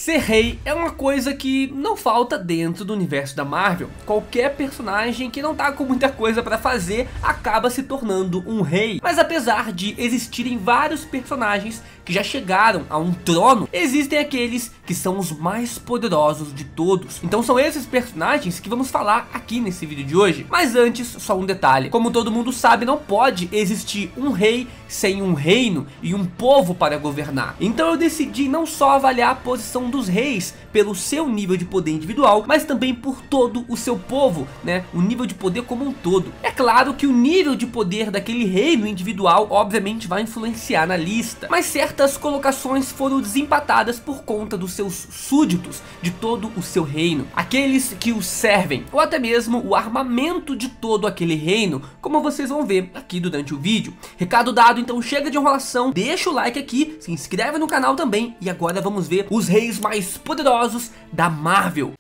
Ser rei é uma coisa que não falta dentro do universo da Marvel. Qualquer personagem que não tá com muita coisa pra fazer acaba se tornando um rei. Mas apesar de existirem vários personagens que já chegaram a um trono, existem aqueles que são os mais poderosos de todos. Então são esses personagens que vamos falar aqui nesse vídeo de hoje. Mas antes, só um detalhe. Como todo mundo sabe, não pode existir um rei sem um reino e um povo para governar. Então eu decidi não só avaliar a posição dos reis pelo seu nível de poder individual, mas também por todo o seu povo, né? O nível de poder como um todo. É claro que o nível de poder daquele reino individual obviamente vai influenciar na lista, mas certas colocações foram desempatadas por conta dos seus súditos, de todo o seu reino, aqueles que o servem, ou até mesmo o armamento de todo aquele reino, como vocês vão ver aqui durante o vídeo. Recado dado, então chega de enrolação, deixa o like aqui, se inscreve no canal também, e agora vamos ver os reis mais poderosos da Marvel.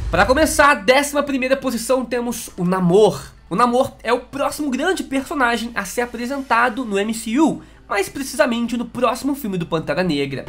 Para começar, a 11ª posição temos o Namor. O Namor é o próximo grande personagem a ser apresentado no MCU, mais precisamente no próximo filme do Pantera Negra.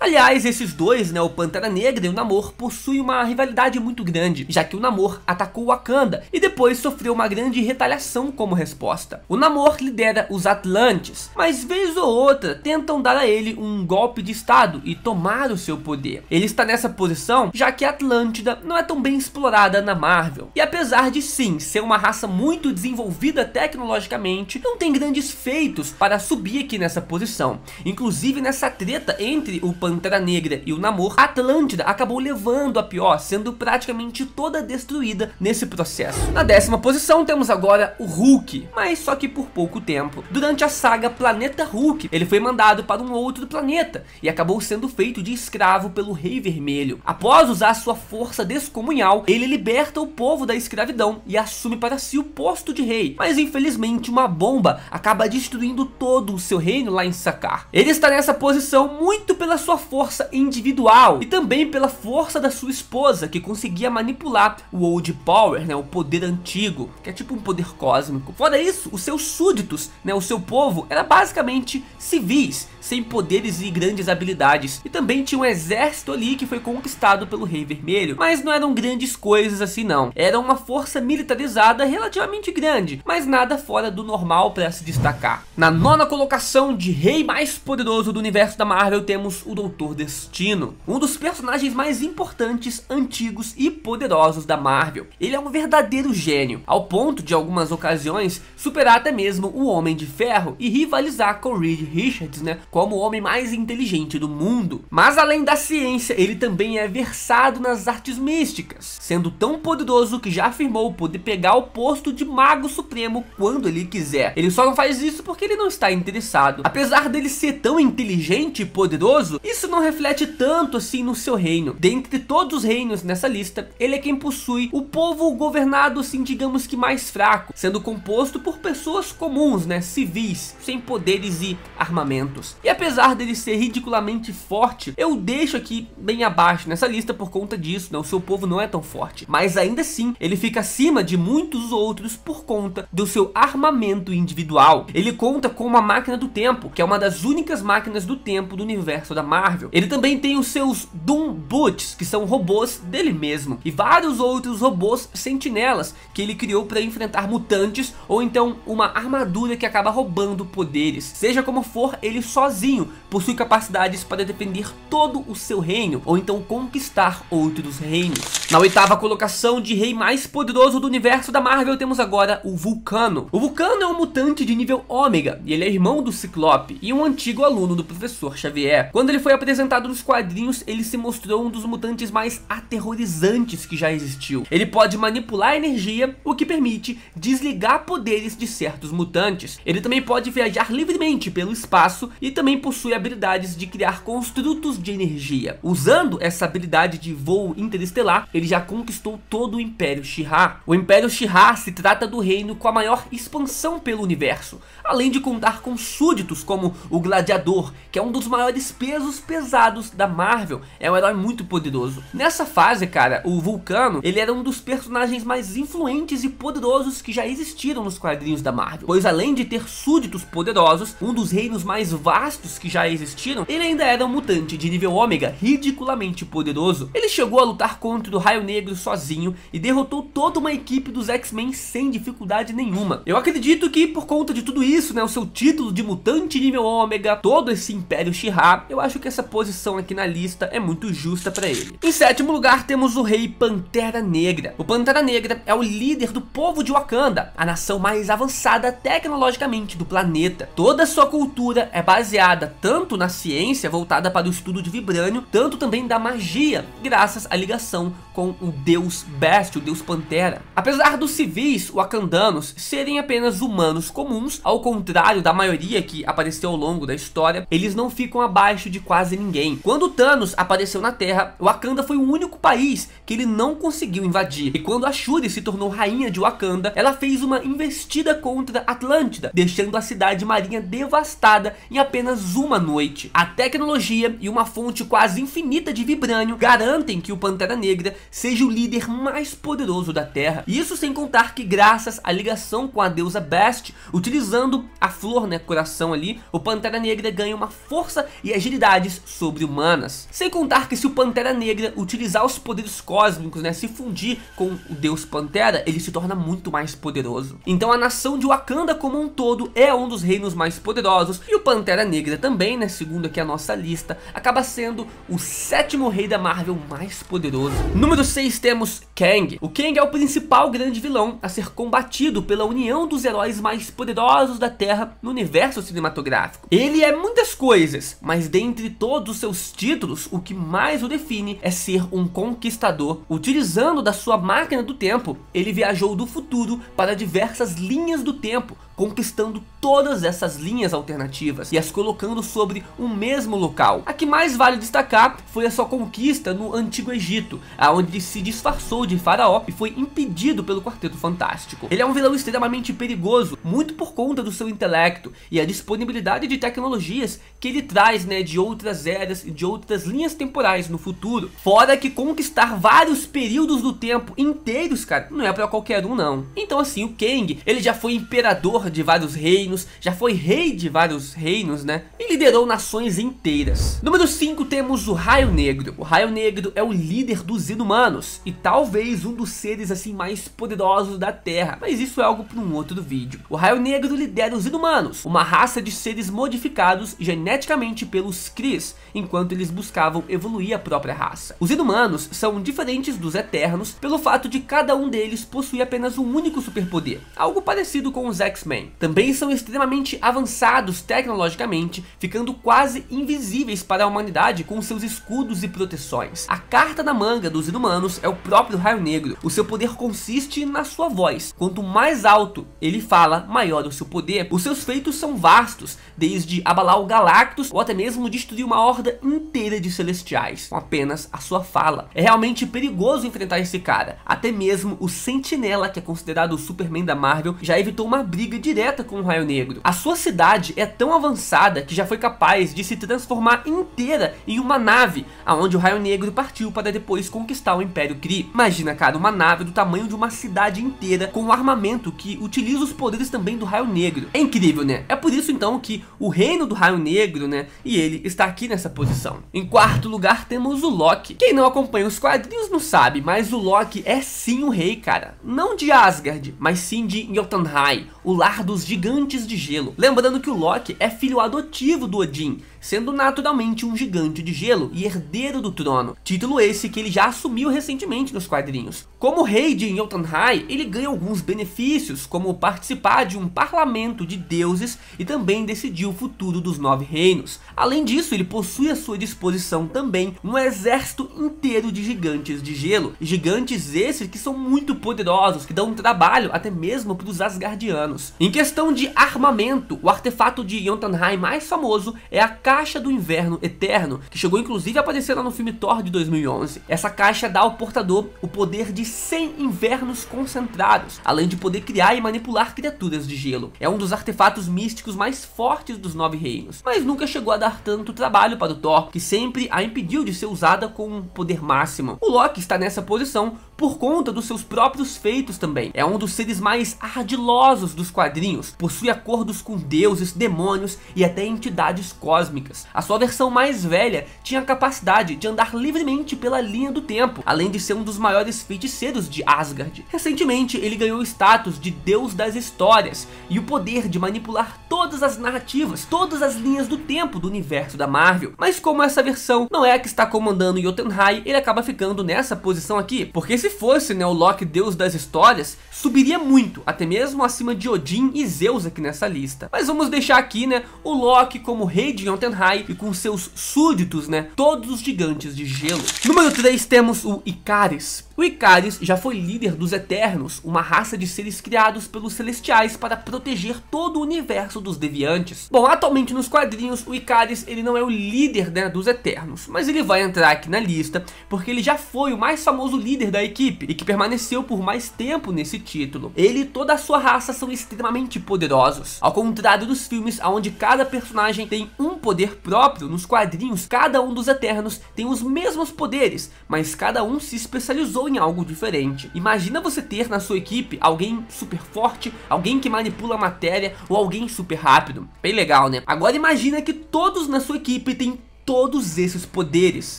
Aliás, esses dois, né, o Pantera Negra e o Namor, possuem uma rivalidade muito grande, já que o Namor atacou Wakanda e depois sofreu uma grande retaliação como resposta. O Namor lidera os Atlantes, mas vez ou outra tentam dar a ele um golpe de estado e tomar o seu poder. Ele está nessa posição já que a Atlântida não é tão bem explorada na Marvel. E apesar de sim ser uma raça muito desenvolvida tecnologicamente, não tem grandes feitos para subir aqui nessa posição. Inclusive nessa treta entre o Pantera Negra e o Namor, a Atlântida acabou levando a pior, sendo praticamente toda destruída nesse processo. Na 10ª posição temos agora o Hulk, mas só que por pouco tempo. Durante a saga Planeta Hulk, ele foi mandado para um outro planeta e acabou sendo feito de escravo pelo Rei Vermelho. Após usar sua força descomunal, ele liberta o povo da escravidão e assume para si o posto de rei, mas infelizmente uma bomba acaba destruindo todo o seu reino lá em Sakaar. Ele está nessa posição muito pela sua força individual e também pela força da sua esposa, que conseguia manipular o Old Power, né, o poder antigo, que é tipo um poder cósmico. Fora isso, os seus súditos, né, o seu povo, era basicamente civis, sem poderes e grandes habilidades, e também tinha um exército ali que foi conquistado pelo Rei Vermelho, mas não eram grandes coisas assim não. Era uma força militarizada relativamente grande, mas nada fora do normal para se destacar. Na 9ª colocação de rei mais poderoso do universo da Marvel temos o Doutor Destino, um dos personagens mais importantes, antigos e poderosos da Marvel. Ele é um verdadeiro gênio, ao ponto de algumas ocasiões superar até mesmo o Homem de Ferro e rivalizar com Reed Richards, né, como o homem mais inteligente do mundo. Mas além da ciência, ele também é versado nas artes místicas, sendo tão poderoso que já afirmou poder pegar o posto de Mago Supremo quando ele quiser. Ele só não faz isso porque ele não está interessado. Apesar dele ser tão inteligente e poderoso, isso não reflete tanto assim no seu reino. Dentre todos os reinos nessa lista, ele é quem possui o povo governado assim, digamos que mais fraco, sendo composto por pessoas comuns, né, civis, sem poderes e armamentos. E apesar dele ser ridiculamente forte, eu deixo aqui bem abaixo nessa lista por conta disso, né, o seu povo não é tão forte, mas ainda assim ele fica acima de muitos outros por conta do seu armamento individual. Ele conta com uma máquina do tempo, que é uma das únicas máquinas do tempo do universo da Marvel. Ele também tem os seus Doom Boots, que são robôs dele mesmo, e vários outros robôs sentinelas que ele criou para enfrentar mutantes, ou então uma armadura que acaba roubando poderes. Seja como for, ele sozinho possui capacidades para defender todo o seu reino, ou então conquistar outros reinos. Na 8ª colocação de rei mais poderoso do universo da Marvel temos agora o Vulcano. O Vulcano é um mutante de nível Ômega, e ele é irmão do Ciclope, e um antigo aluno do Professor Xavier. Quando ele foi apresentado nos quadrinhos, ele se mostrou um dos mutantes mais aterrorizantes que já existiu. Ele pode manipular energia, o que permite desligar poderes de certos mutantes. Ele também pode viajar livremente pelo espaço e também possui habilidades de criar construtos de energia. Usando essa habilidade de voo interestelar, ele já conquistou todo o Império Shi'ar. O Império Shi'ar se trata do reino com a maior expansão pelo universo, além de contar com súditos como o Gladiador, que é um dos maiores pesos pesados da Marvel, é um herói muito poderoso. Nessa fase, cara, o Vulcano, ele era um dos personagens mais influentes e poderosos que já existiram nos quadrinhos da Marvel, pois além de ter súditos poderosos, um dos reinos mais vastos que já existiram, ele ainda era um mutante de nível ômega, ridiculamente poderoso. Ele chegou a lutar contra o Raio Negro sozinho e derrotou toda uma equipe dos X-Men sem dificuldade nenhuma. Eu acredito que por conta de tudo isso, né, o seu título de mutante nível ômega, todo esse Império She-Ra, eu acho que essa posição aqui na lista é muito justa para ele. Em sétimo lugar temos o Rei Pantera Negra. O Pantera Negra é o líder do povo de Wakanda, a nação mais avançada tecnologicamente do planeta. Toda a sua cultura é baseada tanto na ciência voltada para o estudo de vibrânio, tanto também da magia, graças à ligação com o deus Bast, o deus Pantera. Apesar dos civis wakandanos serem apenas humanos comuns, ao contrário da maioria que apareceu ao longo da história, eles não ficam abaixo de quase ninguém. Quando Thanos apareceu na Terra, Wakanda foi o único país que ele não conseguiu invadir. E quando a Shuri se tornou rainha de Wakanda, ela fez uma investida contra Atlântida, deixando a cidade marinha devastada em apenas uma noite. A tecnologia e uma fonte quase infinita de vibrânio garantem que o Pantera Negra seja o líder mais poderoso da Terra. Isso sem contar que graças à ligação com a deusa Bast, utilizando a flor, né, coração ali, o Pantera Negra ganha uma força e agilidades sobre-humanas. Sem contar que se o Pantera Negra utilizar os poderes cósmicos, né, se fundir com o deus Pantera, ele se torna muito mais poderoso. Então a nação de Wakanda como um todo é um dos reinos mais poderosos, e o Pantera Negra também, né, segundo aqui a nossa lista, acaba sendo o sétimo rei da Marvel mais poderoso. Número 6 temos Kang. O Kang é o principal grande vilão a ser combatido pela união dos heróis mais poderosos da Terra no universo cinematográfico. Ele é muitas coisas, mas dentre todos os seus títulos, o que mais o define é ser um conquistador. Utilizando da sua máquina do tempo, ele viajou do futuro para diversas linhas do tempo, conquistando todas essas linhas alternativas e as colocando sobre um mesmo local. A que mais vale destacar foi a sua conquista no Antigo Egito, aonde ele se disfarçou de faraó e foi impedido pelo Quarteto Fantástico. Ele é um vilão extremamente perigoso, muito por conta do seu intelecto e a disponibilidade de tecnologias que ele traz, né, de outras eras e de outras linhas temporais no futuro. Fora que conquistar vários períodos do tempo inteiros, cara, não é pra qualquer um não. Então assim, o Kang, ele já foi imperador de vários reinos, já foi rei de vários reinos, né, e liderou nações inteiras. Número 5 temos o Raio Negro. O Raio Negro é o líder dos Inumanos e talvez um dos seres assim mais poderosos da Terra, mas isso é algo para um outro vídeo. O Raio Negro lidera os Inumanos, uma raça de seres modificados geneticamente pelos Kree, enquanto eles buscavam evoluir a própria raça. Os Inumanos são diferentes dos Eternos pelo fato de cada um deles possuir apenas um único superpoder, algo parecido com os X-Men. Também são extremamente avançados tecnologicamente, ficando quase invisíveis para a humanidade com seus escudos e proteções. A carta na manga dos Inumanos é o próprio Raio Negro. O seu poder consiste na sua voz. Quanto mais alto ele fala, maior o seu poder. Os seus feitos são vastos, desde abalar o Galactus ou até mesmo destruir uma horda inteira de celestiais com apenas a sua fala. É realmente perigoso enfrentar esse cara. Até mesmo o Sentinela, que é considerado o Superman da Marvel, já evitou uma briga direta com o Raio Negro. A sua cidade é tão avançada que já foi capaz de se transformar inteira em uma nave, aonde o Raio Negro partiu para depois conquistar o Império Kree. Imagina, cara, uma nave do tamanho de uma cidade inteira com um armamento que utiliza os poderes também do Raio Negro. É incrível, né? É por isso então que o reino do Raio Negro, né, e ele está aqui nessa posição. Em quarto lugar temos o Loki. Quem não acompanha os quadrinhos não sabe, mas o Loki é sim o rei, cara. Não de Asgard, mas sim de Jotunheim, o lar dos gigantes de gelo. Lembrando que o Loki é filho adotivo do Odin, sendo naturalmente um gigante de gelo e herdeiro do trono. Título esse que ele já assumiu recentemente nos quadrinhos. Como rei de Jotunheim, ele ganha alguns benefícios, como participar de um parlamento de deuses e também decidir o futuro dos 9 reinos. Além disso, ele possui à sua disposição também um exército inteiro de gigantes de gelo. Gigantes esses que são muito poderosos, que dão trabalho até mesmo para os Asgardianos. Em questão de armamento, o artefato de Jotunheim mais famoso é a Caixa do Inverno Eterno, que chegou inclusive a aparecer lá no filme Thor de 2011. Essa caixa dá ao portador o poder de 100 invernos concentrados, além de poder criar e manipular criaturas de gelo. É um dos artefatos místicos mais fortes dos 9 reinos, mas nunca chegou a dar tanto trabalho para o Thor, que sempre a impediu de ser usada com um poder máximo. O Loki está nessa posição por conta dos seus próprios feitos também. É um dos seres mais ardilosos dos quadrinhos, possui acordos com deuses, demônios e até entidades cósmicas. A sua versão mais velha tinha a capacidade de andar livremente pela linha do tempo, além de ser um dos maiores feiticeiros de Asgard. Recentemente ele ganhou o status de Deus das Histórias e o poder de manipular todas as narrativas, todas as linhas do tempo do universo da Marvel. Mas como essa versão não é a que está comandando Jotunheim, ele acaba ficando nessa posição aqui, porque se fosse, né, o Loki Deus das Histórias, subiria muito, até mesmo acima de Odin e Zeus aqui nessa lista. Mas vamos deixar aqui, né, o Loki como rei de Jotunheim e com seus súditos, né, todos os gigantes de gelo. Número 3 temos o Ikaris. O Ikaris já foi líder dos Eternos, uma raça de seres criados pelos Celestiais para proteger todo o universo dos Deviantes. Bom, atualmente nos quadrinhos, o Ikaris ele não é o líder, né, dos Eternos, mas ele vai entrar aqui na lista porque ele já foi o mais famoso líder da equipe e que permaneceu por mais tempo nesse título. Ele e toda a sua raça são extremamente poderosos. Ao contrário dos filmes, onde cada personagem tem um poder próprio, nos quadrinhos, cada um dos Eternos tem os mesmos poderes, mas cada um se especializou em algo diferente. Imagina você ter na sua equipe alguém super forte, alguém que manipula a matéria ou alguém super rápido. Bem legal, né? Agora imagina que todos na sua equipe têm todos esses poderes.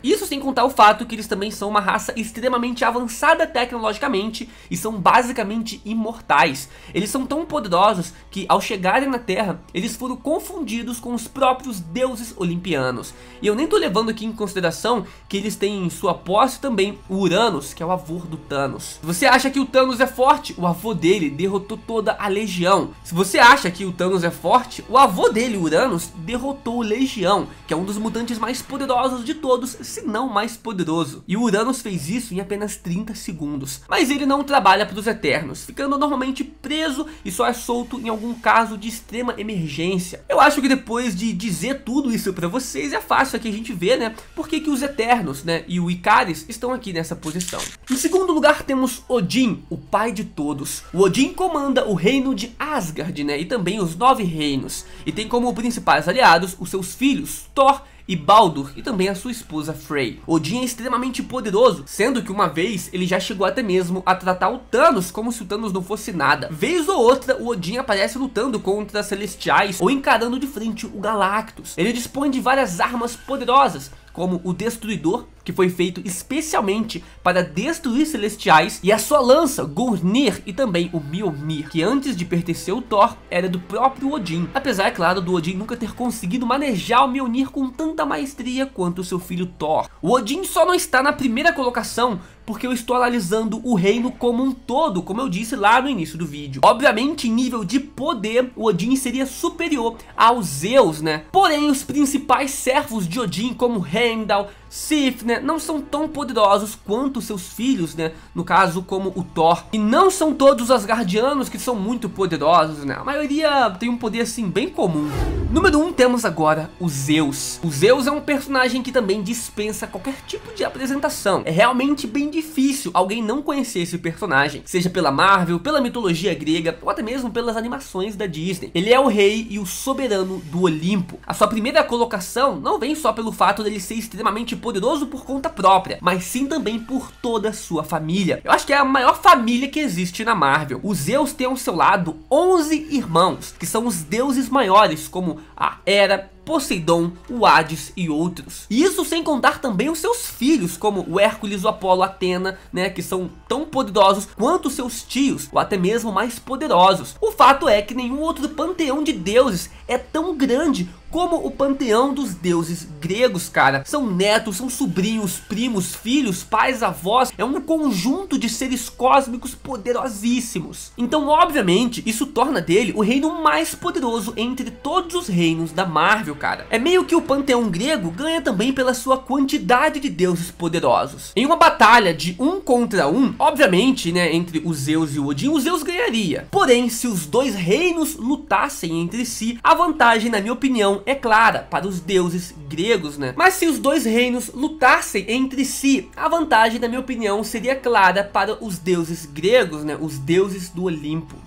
Isso sem contar o fato que eles também são uma raça extremamente avançada tecnologicamente e são basicamente imortais. Eles são tão poderosos que ao chegarem na Terra, eles foram confundidos com os próprios deuses olimpianos. E eu nem tô levando aqui em consideração que eles têm em sua posse também o Uranus, que é o avô do Thanos. Se você acha que o Thanos é forte, o avô dele derrotou toda a Legião. Se você acha que o Thanos é forte, o avô dele, Uranus, derrotou o Legião, que é um dos mutantes mais poderosos de todos, se não mais poderoso. E o Uranus fez isso em apenas 30 segundos. Mas ele não trabalha para os Eternos, ficando normalmente preso e só é solto em algum caso de extrema emergência. Eu acho que depois de dizer tudo isso para vocês, é fácil aqui a gente ver, né, por que os Eternos, né, e o Ikaris estão aqui nessa posição. Em segundo lugar temos Odin, o pai de todos. O Odin comanda o reino de Asgard, né, e também os 9 reinos, e tem como principais aliados os seus filhos Thor e Baldur, e também a sua esposa Frey. Odin é extremamente poderoso, sendo que uma vez ele já chegou até mesmo a tratar o Thanos como se o Thanos não fosse nada. Vez ou outra, o Odin aparece lutando contra Celestiais ou encarando de frente o Galactus. Ele dispõe de várias armas poderosas, como o Destruidor, que foi feito especialmente para destruir Celestiais, e a sua lança, Gungnir, e também o Mjolnir, que antes de pertencer ao Thor, era do próprio Odin. Apesar, é claro, do Odin nunca ter conseguido manejar o Mjolnir com tanta maestria quanto o seu filho Thor. O Odin só não está na primeira colocação porque eu estou analisando o reino como um todo, como eu disse lá no início do vídeo. Obviamente, em nível de poder, o Odin seria superior aos Zeus, né? Porém, os principais servos de Odin, como Heimdall, Sif, né, não são tão poderosos quanto seus filhos, né, no caso como o Thor. E não são todos os Asgardianos que são muito poderosos, né, a maioria tem um poder assim bem comum. Número 1 temos agora o Zeus. O Zeus é um personagem que também dispensa qualquer tipo de apresentação. É realmente bem difícil alguém não conhecer esse personagem, seja pela Marvel, pela mitologia grega ou até mesmo pelas animações da Disney. Ele é o rei e o soberano do Olimpo. A sua primeira colocação não vem só pelo fato dele ser extremamente poderoso por conta própria, mas sim também por toda a sua família. Eu acho que é a maior família que existe na Marvel. O Zeus tem ao seu lado 11 irmãos, que são os deuses maiores, como a Hera, Poseidon, o Hades e outros. E isso sem contar também os seus filhos, como o Hércules, o Apolo, a Atena, né, que são tão poderosos quanto seus tios, ou até mesmo mais poderosos. O fato é que nenhum outro panteão de deuses é tão grande como o panteão dos deuses gregos, cara. São netos, são sobrinhos, primos, filhos, pais, avós. É um conjunto de seres cósmicos poderosíssimos. Então, obviamente, isso torna dele o reino mais poderoso entre todos os reinos da Marvel, viu, cara? É meio que o panteão grego ganha também pela sua quantidade de deuses poderosos. Em uma batalha de 1 contra 1, obviamente, né, entre os Zeus e o Odin, o Zeus ganharia. Porém, se os dois reinos lutassem entre si, a vantagem, na minha opinião, é clara para os deuses gregos, né? Mas se os dois reinos lutassem entre si, a vantagem, na minha opinião, seria clara para os deuses gregos, né? Os deuses do Olimpo.